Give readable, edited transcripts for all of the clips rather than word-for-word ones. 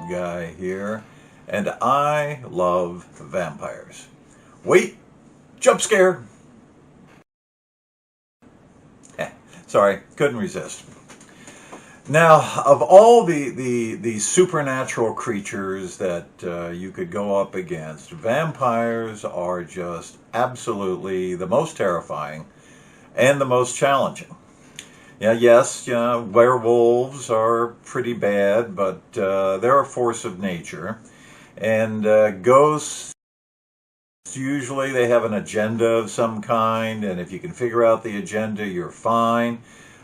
guy here, and I love vampires. Wait, jump scare! Sorry, couldn't resist. Now, of all the supernatural creatures that you could go up against, vampires are just absolutely the most terrifying and the most challenging. Yeah, yes, werewolves are pretty bad, but they're a force of nature. And ghosts, usually they have an agenda of some kind, and if you can figure out the agenda, you're fine.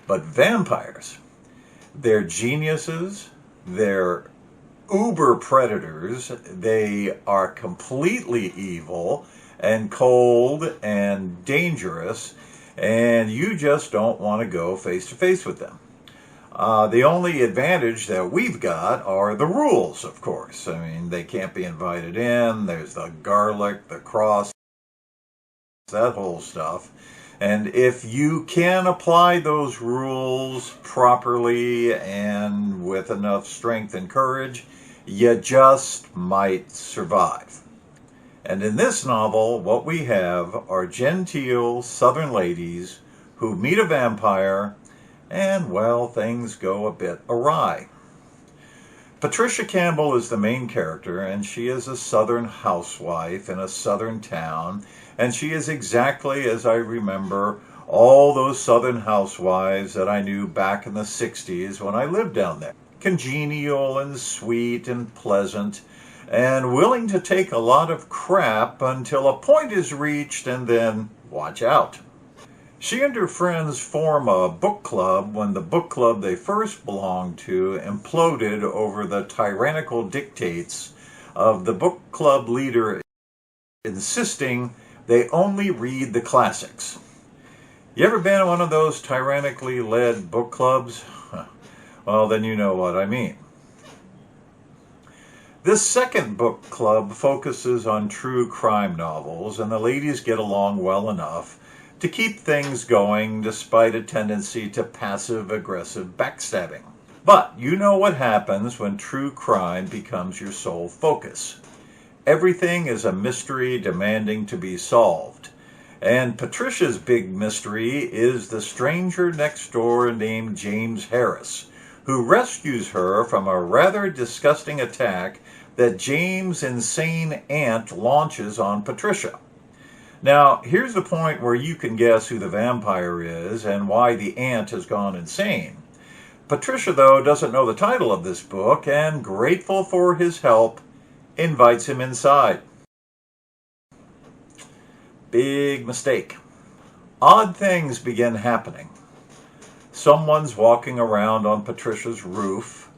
But vampires, they're geniuses, they're uber predators, they are completely evil and cold and dangerous, and you just don't want to go face to face with them. The only advantage that we've got are the rules, of course. I mean, they can't be invited in, there's the garlic, the cross, that whole stuff. And if you can apply those rules properly and with enough strength and courage, you just might survive. And in this novel, what we have are genteel southern ladies who meet a vampire, and, well, things go a bit awry. Patricia Campbell is the main character, and she is a southern housewife in a southern town, and she is exactly as I remember all those southern housewives that I knew back in the 60s when I lived down there. Congenial and sweet and pleasant, and willing to take a lot of crap until a point is reached, and then watch out. She and her friends form a book club when the book club they first belonged to imploded over the tyrannical dictates of the book club leader insisting they only read the classics. You ever been in one of those tyrannically led book clubs? Well, then you know what I mean. This second book club focuses on true crime novels, and the ladies get along well enough to keep things going despite a tendency to passive-aggressive backstabbing. But you know what happens when true crime becomes your sole focus. Everything is a mystery demanding to be solved. And Patricia's big mystery is the stranger next door named James Harris, who rescues her from a rather disgusting attack that James' insane aunt launches on Patricia. Now, here's the point where you can guess who the vampire is and why the aunt has gone insane. Patricia, though, doesn't know the title of this book, and grateful for his help, invites him inside. Big mistake. Odd things begin happening. Someone's walking around on Patricia's roof.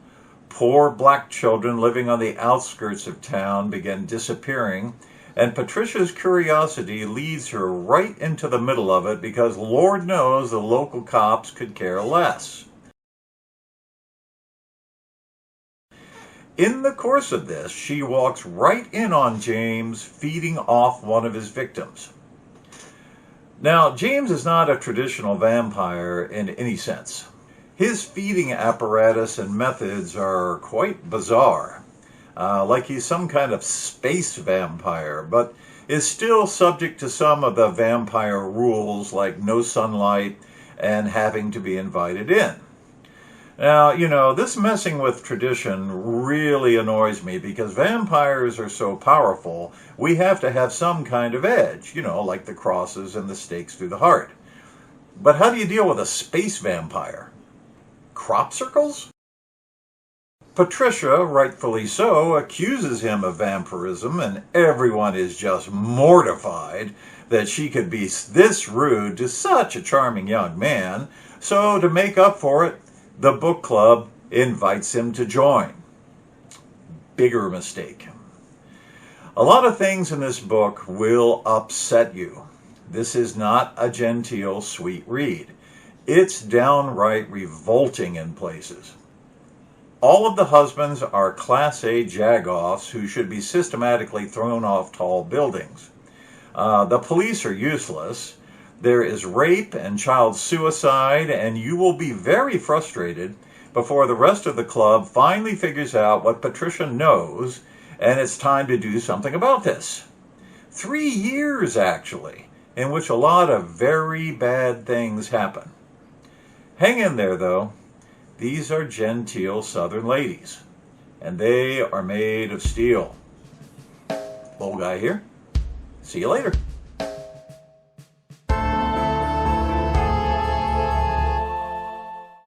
Poor black children living on the outskirts of town begin disappearing, and Patricia's curiosity leads her right into the middle of it because Lord knows the local cops could care less. In the course of this, she walks right in on James feeding off one of his victims. Now, James is not a traditional vampire in any sense. His feeding apparatus and methods are quite bizarre. Like he's some kind of space vampire, but is still subject to some of the vampire rules like no sunlight and having to be invited in. Now, you know, this messing with tradition really annoys me because vampires are so powerful, we have to have some kind of edge, you know, like the crosses and the stakes through the heart. But how do you deal with a space vampire? Crop circles? Patricia, rightfully so, accuses him of vampirism, and everyone is just mortified that she could be this rude to such a charming young man. So to make up for it, the book club invites him to join. Bigger mistake. A lot of things in this book will upset you. This is not a genteel, sweet read. It's downright revolting in places. All of the husbands are Class A jagoffs who should be systematically thrown off tall buildings. The police are useless. There is rape and child suicide, and you will be very frustrated before the rest of the club finally figures out what Patricia knows, and it's time to do something about this. 3 years, actually, in which a lot of very bad things happen. Hang in there, though. These are genteel Southern ladies, and they are made of steel. Old guy here. See you later.